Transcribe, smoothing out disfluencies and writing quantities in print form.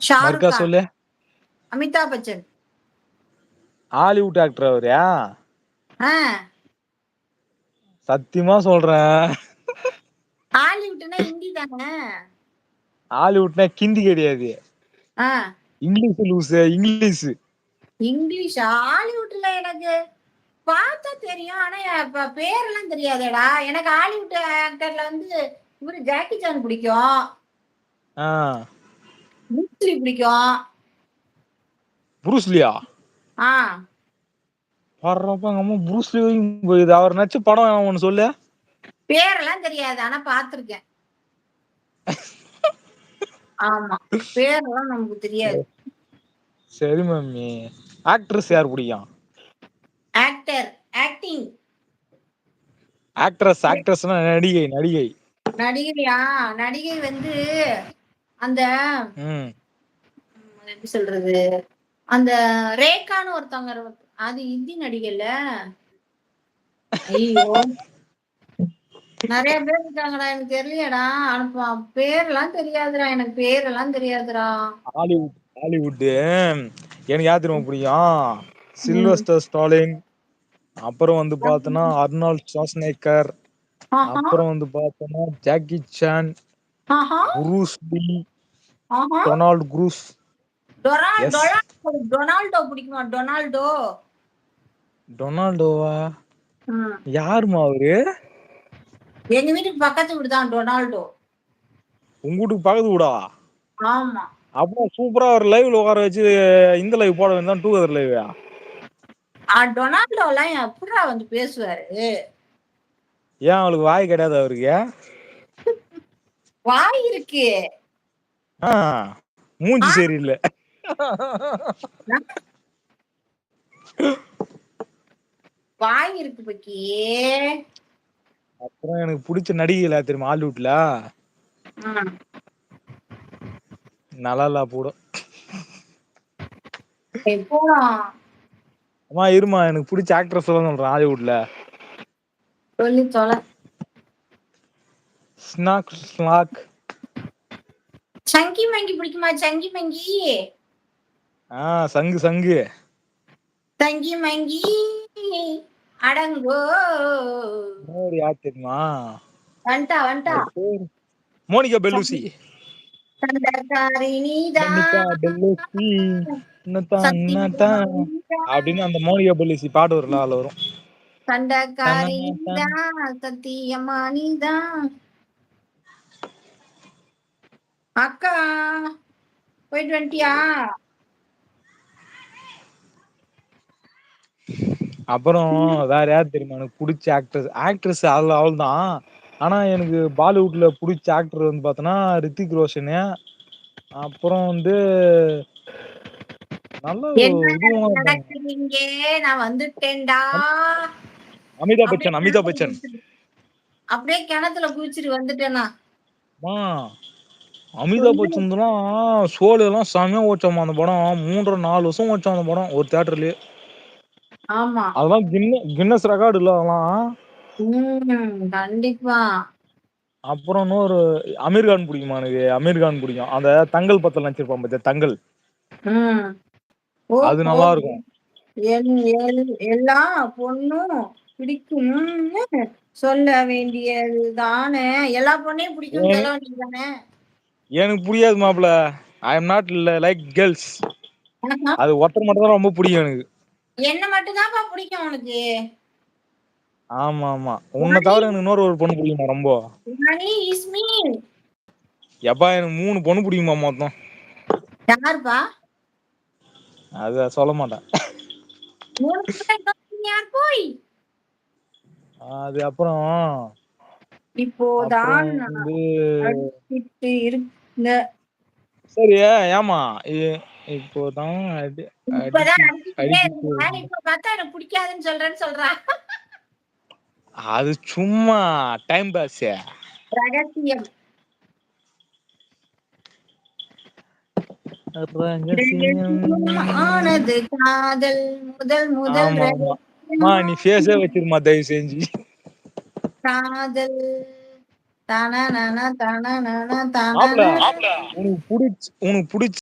ஷாருக் மறுக்கா கான், சொல்லு. Amitabh Bachchan. Hollywood actor அவரு. ஆ, சத்தியமா சொல்றேன். ஹாலிவுட்னா ஹிந்தி தானே? ஹாலிவுட்னா கிந்தி கிடையாது. ஆ, இங்கிலீஷ் லூசு, இங்கிலீஷ். இங்கிலீஷா? ஹாலிவுட்ல எனக்கு பார்த்தா தெரியும். ஆனா பேரெல்லாம் தெரியாதேடா. எனக்கு ஹாலிவுட் ஆக்டர்ல வந்து இவரு ஜாக்கி சான் பிடிக்கும். ஆ, புரூஸ்லி பிடிக்கும். புரூஸ்லியா? ஆ, வர்றப்ப எங்க அம்மா புரூஸ்லி வரைக்கும் போகுது. அவர் நடிச்ச படம் ஒண்ணு சொல்லு. பேரெல்லாம் தெரியாது. ஆனா பார்த்திருக்கேன். ஆமா, பேரெல்லாம் நமக்கு தெரியாது. சரி மம்மி. ஆக்ட்ரஸ் யார் பிடிக்கும்? Actor, acting. ஆக்ட்ரஸ்னா நடிகை, நடிகை. நடிகையா? நடிகை வந்து அந்த ம். எப்படி சொல்றது, அந்த ரேகான்னு ஒருத்தவங்க அது ஹிந்தி நடிகைல. ஐயோ, நிறைய பேர் இருக்காங்கடா, எனக்கு தெரியலடா. அனுப்பா, பேரெல்லாம் தெரியாதுடா, எனக்கு பேரெல்லாம் தெரியாதுடா. Hollywood, Hollywood. எனக்கு யார் தெரியுமா பிடிக்கும்? ம். Sylvester Stallone. அப்புறம் வந்து பார்த்தோன்னா அர்னால்ட் ஷாஸ்நேக்கர். ஆஹா, அப்புறம் வந்து பார்த்தோன்னா ஜாக்கி சான், ஆஹா, புரூஸ் லீ, ஆஹா. Donald Cruise. எஸ். டொனால்டோ பிடிக்குமா? டொனால்டோ. டொனால்டோவா? ம். யாருமா அவரு? எங்க வீட்டுக்கு பக்கத்து வீடு தான் டொனால்டோ. உங்க வீட்டுக்கு பக்கத்து வீடா? ஆமா. அப்போ சூப்பரா ஒரு லைவ்ல உட்கார வச்சு இந்த லைவ் போட வேண்டியதான், டூ கதர் லைவ். டொனால்டோ எல்லாம் எப்படா வந்து பேசுவாரு? ஏன் அவளுக்கு வாய் கிடையாது அவருக்கு? வாய் இருக்கு. ஆ, மூஞ்சி ஆ, சரியில்லை. வாய் இருக்கு பக்கி. அப்புறம் எனக்கு பிடிச்ச நடிகைகளா தெரியுமா ஹாலிவுட்ல? ம். நல்லா போடும். போலாம். அம்மா இருமா, எனக்கு பிடிச்ச ஆக்ட்ரஸ் சொல்றேன் ஹாலிவுட்ல. சொல்லி தொலை. Snug slack. சங்கி மங்கி பிடிக்குமா? சங்கி மங்கி. சங்கு சங்கு. சங்கி மங்கி அடங்கோ. இன்னொரு யார் தெரியுமா? வந்துட்டா வந்துட்டா. அவர் பேரு மோனிகா பெல்லூசி. சண்டக்காரி மோனிகா நீதான், பெல்லூசி சத்தியமா நீதான். அப்படின்னு அந்த மோனிகா பெல்லூசி பாட்டு வரும்ல, அதுல வரும். சண்டக்காரி நீதான், சத்தியமா நீதான். அக்கா போயிட்டு வந்துட்டியா? அப்புறம் வேற யார் தெரியுமா எனக்கு பிடிச்ச ஆக்ட்ரஸ் அதுல அவள் தான். ஆனா எனக்கு பாலிவுட்ல பிடிச்ச ஆக்டர் வந்து பார்த்தோன்னா ரித்திக் ரோஷனு. அப்புறம் வந்து நல்ல என்ன இதுவும் இருப்பாங்க. நடக்குது இங்கே? நான் வந்துட்டேன்டா. அமிதாப் அப்படியே பச்சன், அமிதாப் கிணத்துல பச்சன். குதிச்சிரு. அப்படியே கிணத்துல குதிச்சிட்டு வந்துட்டேனா? ஆ, அமிதாப் சொல்லு. பச்சன் சோழ எல்லாம் செமையா ஓச்சாமா அந்த படம். 3.5 வருஷம் ஓச்சாம் அந்த படம் ஒரு தியேட்டர்லயே. ஆமா. அதெல்லாம் கின்னஸ் ரெக்கார்டு இல்ல அதெல்லாம். கண்டிப்பா. அப்புறம் இன்னொரு அமீர் கான் பிடிக்குமா? எனக்கு அமீர் கான் பிடிக்கும். அந்த தங்கல் படத்துல நடிச்சிருப்பான் பாத்தியா, தங்கல். ம். அது ஓஹோ. நல்லா இருக்கும். எல்லா பொண்ணும் பிடிக்கும்னு சொல்ல வேண்டியதுதானே. எல்லா பொண்ணையும் பிடிக்கும்னு சொல்ல வேண்டியதுதானே. எனக்கு புரியாது மாப்பிள. I am not like girls. ஆஹா. அது ஒருத்தர் மட்டும் தான் ரொம்ப பிடிக்கும் எனக்கு. என்ன மட்டும்தான்ப்பா பிடிக்கும் உனக்கு? ஆமா ஆமா, உன்னை மணி தவிர எனக்கு இன்னொரு ஒரு பொண்ணு பிடிக்குமா ரொம்ப. மணி இஸ்மி. எப்பா எனக்கு 3 பொண்ணு பிடிக்குமா மொத்தம். யாருப்பா? அத சொல்ல மாட்டேன். 3 பேர் யார் போய்? அது அப்புறம் இப்போதான் அப்புறம் வந்து அடிச்சிட்டு இருந்த. சரி. ஏமா இப்போதான் இப்பதான் அடிக்கி அடிச்சுட்டே அடிக்கிட்டு இருந்தேன். இப்ப பார்த்தா எனக்கு பிடிக்காதுன்னு சொல்றேன்னு சொல்றா. அது சும்மா டைம் பாஸ். ரகசியம். ரகசியம். ஆனது காதல் முதல் முதல் ஆமா ஆமா. நீ ஃபேஸே ரகசியம். வச்சிருமா தயவு செஞ்சு. காதல் தனனன தனனன மாப்பிள, தனன. உனக்கு பிடிச்ச